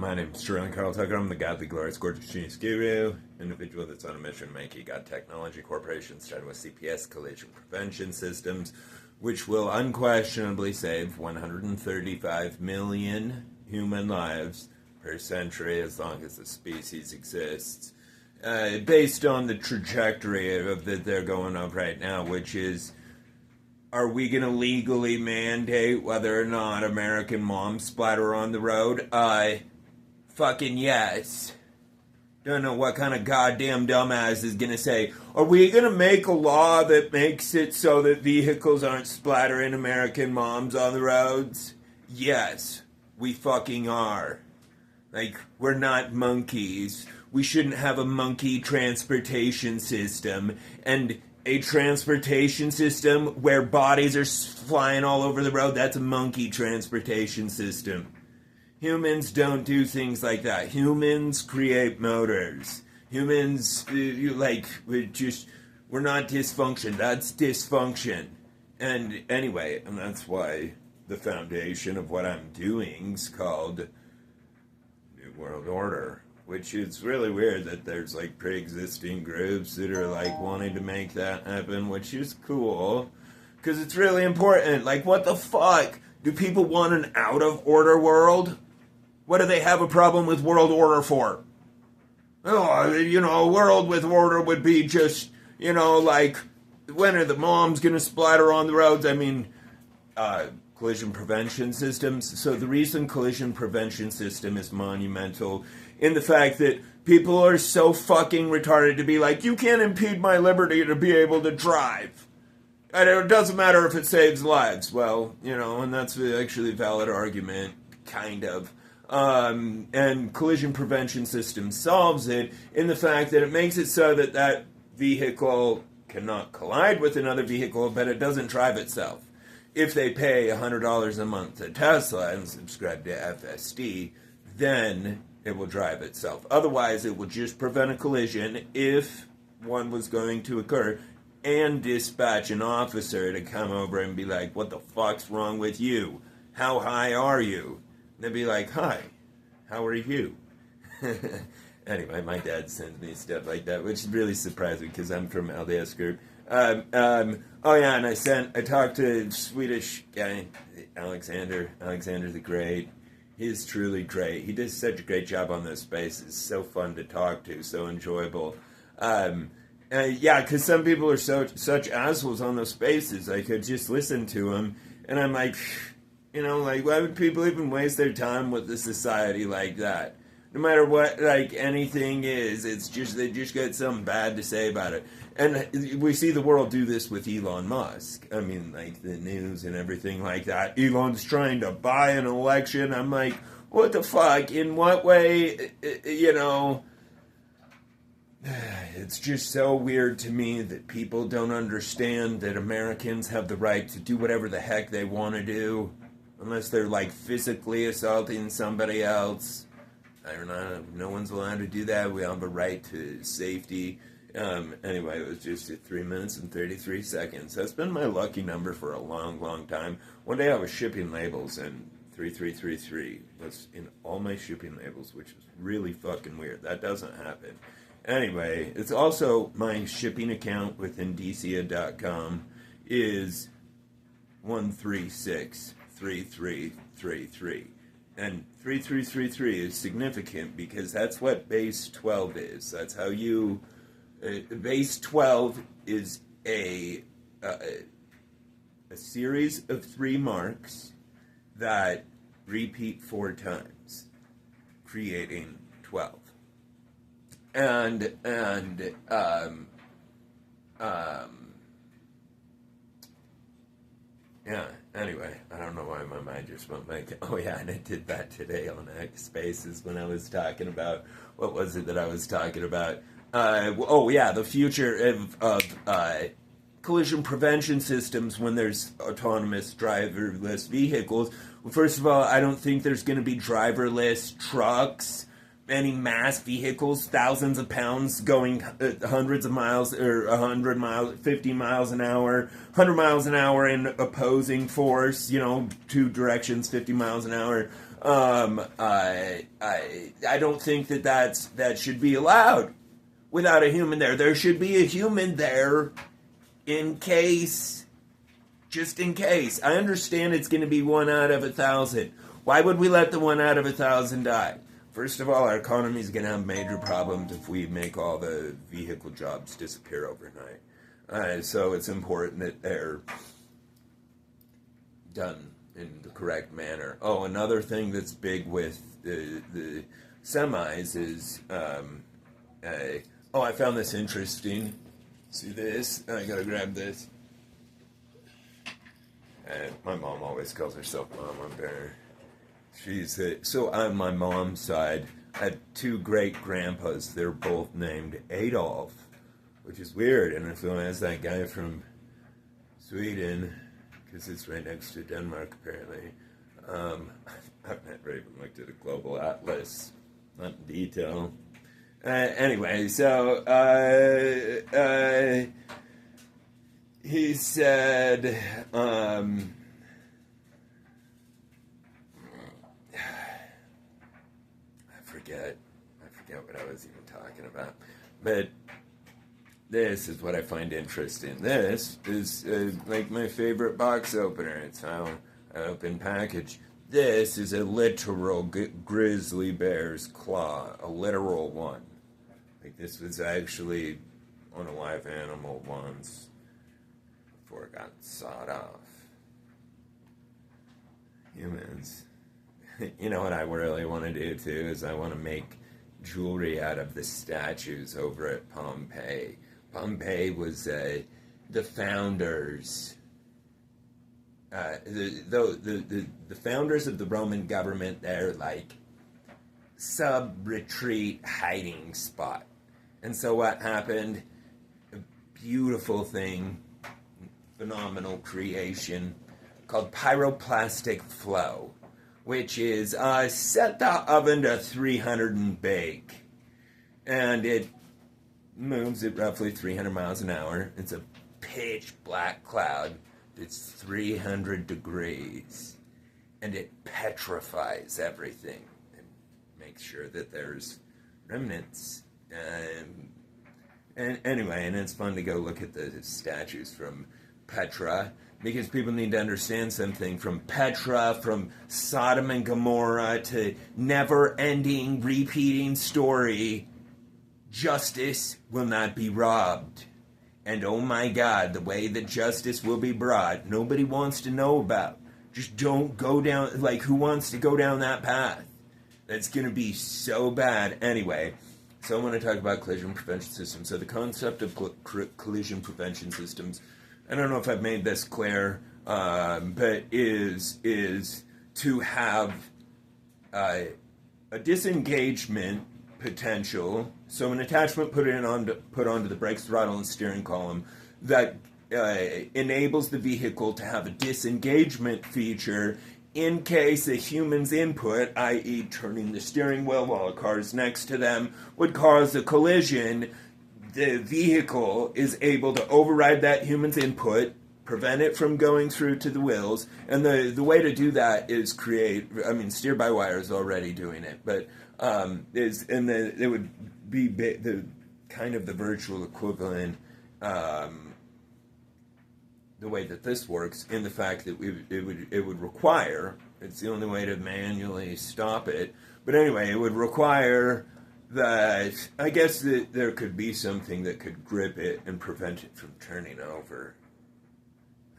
My name is Sterling Carl Tucker. I'm the godly, glorious, gorgeous genius guru, individual that's on a mission to make God Technology Corporation, starting with CPS, collision prevention systems, which will unquestionably save 135 million human lives per century as long as the species exists, based on the trajectory of that they're going up right now, which is, are we going to legally mandate whether or not American moms splatter on the road? Fucking yes. Don't know what kind of goddamn dumbass is going to say, are we going to make a law that makes it so that vehicles aren't splattering American moms on the roads? Yes, we fucking are. Like, we're not monkeys. We shouldn't have a monkey transportation system. And a transportation system where bodies are flying all over the road, that's a monkey transportation system. Humans don't do things like that. Humans create motors. Humans, we're not dysfunction. That's dysfunction. And anyway, and that's why the foundation of what I'm doing is called New World Order. Which is really weird that there's like pre-existing groups that are like wanting to make that happen, which is cool. Because it's really important. Like, what the fuck? Do people want an out-of-order world? What do they have a problem with world order for? Oh, a world with order would be just, like, when are the moms going to splatter on the roads? I mean, collision prevention systems. So the reason collision prevention system is monumental in the fact that people are so fucking retarded to be like, you can't impede my liberty to be able to drive. And it doesn't matter if it saves lives. Well, and that's actually a valid argument, kind of. And collision prevention system solves it in the fact that it makes it so that that vehicle cannot collide with another vehicle, but it doesn't drive itself. If they pay $100 a month to Tesla and subscribe to FSD, then it will drive itself. Otherwise, it will just prevent a collision if one was going to occur and dispatch an officer to come over and be like, what the fuck's wrong with you? How high are you? And they'd be like, hi, how are you? Anyway, my dad sends me stuff like that, which is really surprising because I'm from LDS group. Oh yeah, and I talked to a Swedish guy, Alexander the Great. He's truly great. He does such a great job on those spaces. So fun to talk to, so enjoyable. Yeah, because some people are such assholes on those spaces. I could just listen to them, and I'm like, why would people even waste their time with a society like that? No matter what, anything is, it's just, they just got something bad to say about it. And we see the world do this with Elon Musk. I mean, the news and everything like that. Elon's trying to buy an election. I'm like, what the fuck? In what way? It's just so weird to me that people don't understand that Americans have the right to do whatever the heck they want to do. Unless they're, physically assaulting somebody else. I don't know. No one's allowed to do that. We have a right to safety. Anyway, it was just at 3 minutes and 33 seconds. That's been my lucky number for a long, long time. One day I was shipping labels, and 3333 was in all my shipping labels, which is really fucking weird. That doesn't happen. Anyway, it's also my shipping account within DCA.com is 1363333. And 3333 is significant because that's what base 12 is. That's how you... base 12 is a series of 3 marks that repeat 4 times, creating 12. Yeah, anyway, I don't know why my mind just went like, oh yeah, and I did that today on X Spaces when I was talking about, what was it that I was talking about? The future of collision prevention systems when there's autonomous driverless vehicles. Well, first of all, I don't think there's going to be driverless trucks, any mass vehicles, thousands of pounds going hundreds of miles, or 100 miles, 50 miles an hour, 100 miles an hour in opposing force, 2 directions, 50 miles an hour. I don't think that should be allowed without a human there. There should be a human there in case, just in case. I understand it's going to be 1 out of 1,000. Why would we let the 1 out of 1,000 die? First of all, our economy is going to have major problems if we make all the vehicle jobs disappear overnight. So it's important that they're done in the correct manner. Oh, another thing that's big with the semis is, I found this interesting. See this? I gotta grab this. My mom always calls herself Mom. I'm better. So on my mom's side, I had 2 great-grandpas. They're both named Adolf, which is weird. And so as that guy from Sweden, because it's right next to Denmark, apparently. I've never even looked at a global atlas, not in detail. Anyway, so he said, I forget what I was even talking about, but this is what I find interesting. This is like my favorite box opener. It's how I open package. This is a literal grizzly bear's claw, a literal one. Like this was actually on a live animal once before it got sawed off. Humans. You know what I really want to do too is I want to make jewelry out of the statues over at Pompeii. Pompeii was the founders, the founders of the Roman government, their like sub-retreat hiding spot. And so what happened? A beautiful thing, phenomenal creation called pyroplastic flow, which is set the oven to 300 and bake, and it moves at roughly 300 miles an hour. It's a pitch black cloud that's 300 degrees, and it petrifies everything and makes sure that there's remnants. And anyway, and it's fun to go look at the statues from Petra, because people need to understand something. From Petra, from Sodom and Gomorrah to never-ending, repeating story, justice will not be robbed. And oh my God, the way that justice will be brought, nobody wants to know about. Just don't go down, like, who wants to go down that path? That's going to be so bad. Anyway, so I want to talk about collision prevention systems. So the concept of collision prevention systems, I don't know if I've made this clear, but is to have a disengagement potential, so an attachment put onto the brakes, throttle, and steering column that enables the vehicle to have a disengagement feature in case a human's input, i.e. turning the steering wheel while a car is next to them, would cause a collision. The vehicle is able to override that human's input, prevent it from going through to the wheels, and the way to do that is steer-by-wire is already doing it, but it would be the kind of the virtual equivalent, the way that this works, in the fact that it would require, it's the only way to manually stop it, but anyway, it would require that, I guess that there could be something that could grip it and prevent it from turning over.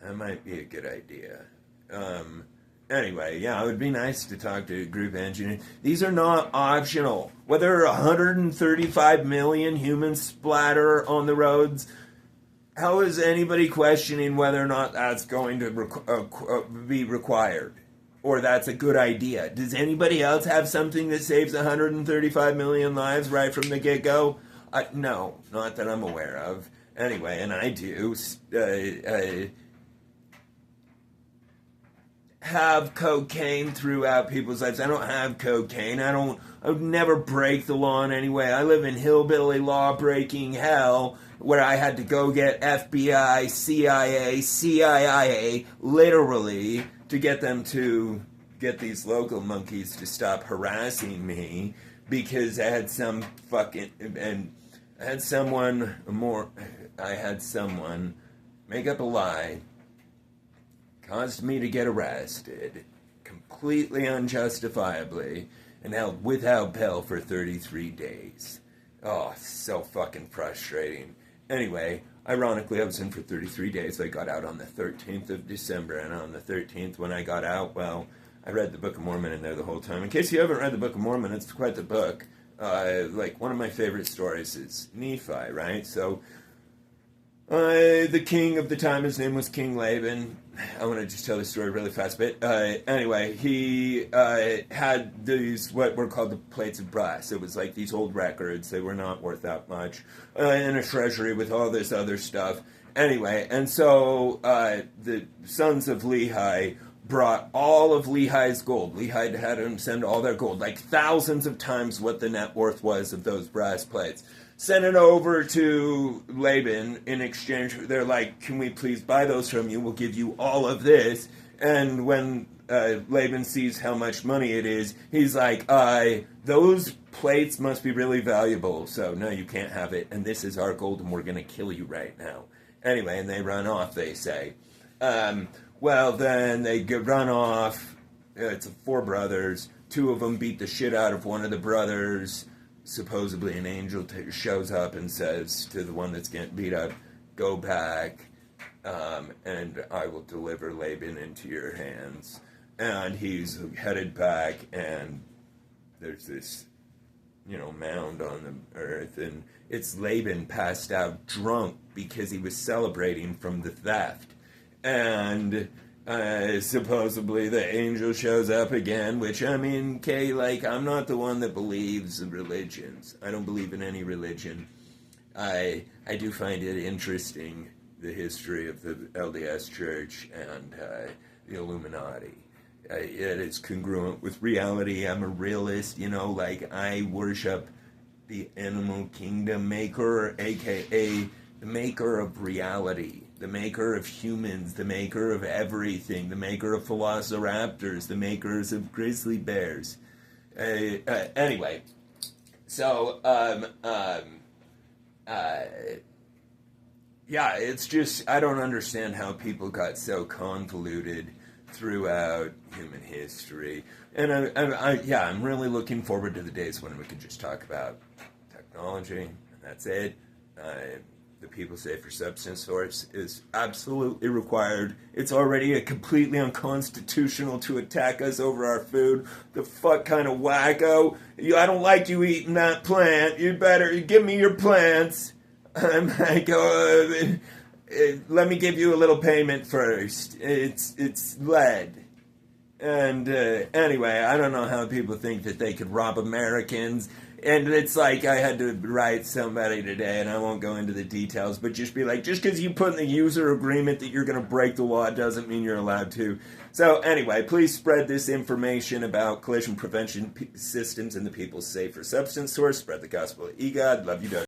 That might be a good idea. Anyway, yeah, it would be nice to talk to a group engineer. These are not optional. Whether 135 million humans splatter on the roads, how is anybody questioning whether or not that's going to be required? Or that's a good idea? Does anybody else have something that saves 135 million lives right from the get-go? No, not that I'm aware of. Anyway, and I do have cocaine throughout people's lives. I don't have cocaine. I would never break the law in any way. I live in hillbilly law-breaking hell where I had to go get FBI, CIA, CIA, literally, to get them to get these local monkeys to stop harassing me because I had some fucking, and I had someone make up a lie, caused me to get arrested, completely unjustifiably, and held without bail for 33 days. Oh, so fucking frustrating. Anyway, ironically, I was in for 33 days. I got out on the 13th of December, and on the 13th, when I got out, well, I read the Book of Mormon in there the whole time. In case you haven't read the Book of Mormon, it's quite the book. Like, one of my favorite stories is Nephi, right? So, the king of the time, his name was King Laban. I want to just tell the story really fast, but anyway, he had these, what were called the plates of brass. It was like these old records. They were not worth that much. In a treasury with all this other stuff. Anyway, and so the sons of Lehi brought all of Lehi's gold. Lehi had him send all their gold, like thousands of times what the net worth was of those brass plates. Sent it over to Laban in exchange. They're like, can we please buy those from you? We'll give you all of this. And when Laban sees how much money it is, he's like, those plates must be really valuable, so no, you can't have it. And this is our gold, and we're going to kill you right now. Anyway, and they run off, they say. Well, then they run off. It's 4 brothers. 2 of them beat the shit out of one of the brothers. Supposedly an angel shows up and says to the one that's getting beat up, go back, and I will deliver Laban into your hands. And he's headed back, and there's this, mound on the earth, and it's Laban passed out drunk because he was celebrating from the theft. And supposedly the angel shows up again, which, I'm not the one that believes in religions. I don't believe in any religion. I do find it interesting, the history of the LDS Church and the Illuminati. It is congruent with reality. I'm a realist, I worship the animal kingdom maker, aka the maker of reality. The maker of humans, the maker of everything, the maker of velociraptors, the makers of grizzly bears. Anyway, so, it's just, I don't understand how people got so convoluted throughout human history. And I'm really looking forward to the days when we can just talk about technology, and that's it. The People Safer Substance Source is absolutely required. It's already completely unconstitutional to attack us over our food. The fuck kind of wacko? I don't like you eating that plant. You better give me your plants. I'm like, let me give you a little payment first. It's lead. And anyway, I don't know how people think that they could rob Americans. And it's like, I had to write somebody today, and I won't go into the details, but just be like, just because you put in the user agreement that you're going to break the law doesn't mean you're allowed to. So anyway, please spread this information about collision prevention systems and the People's Safer Substance Source. Spread the gospel of EGOD. Love you, Doug.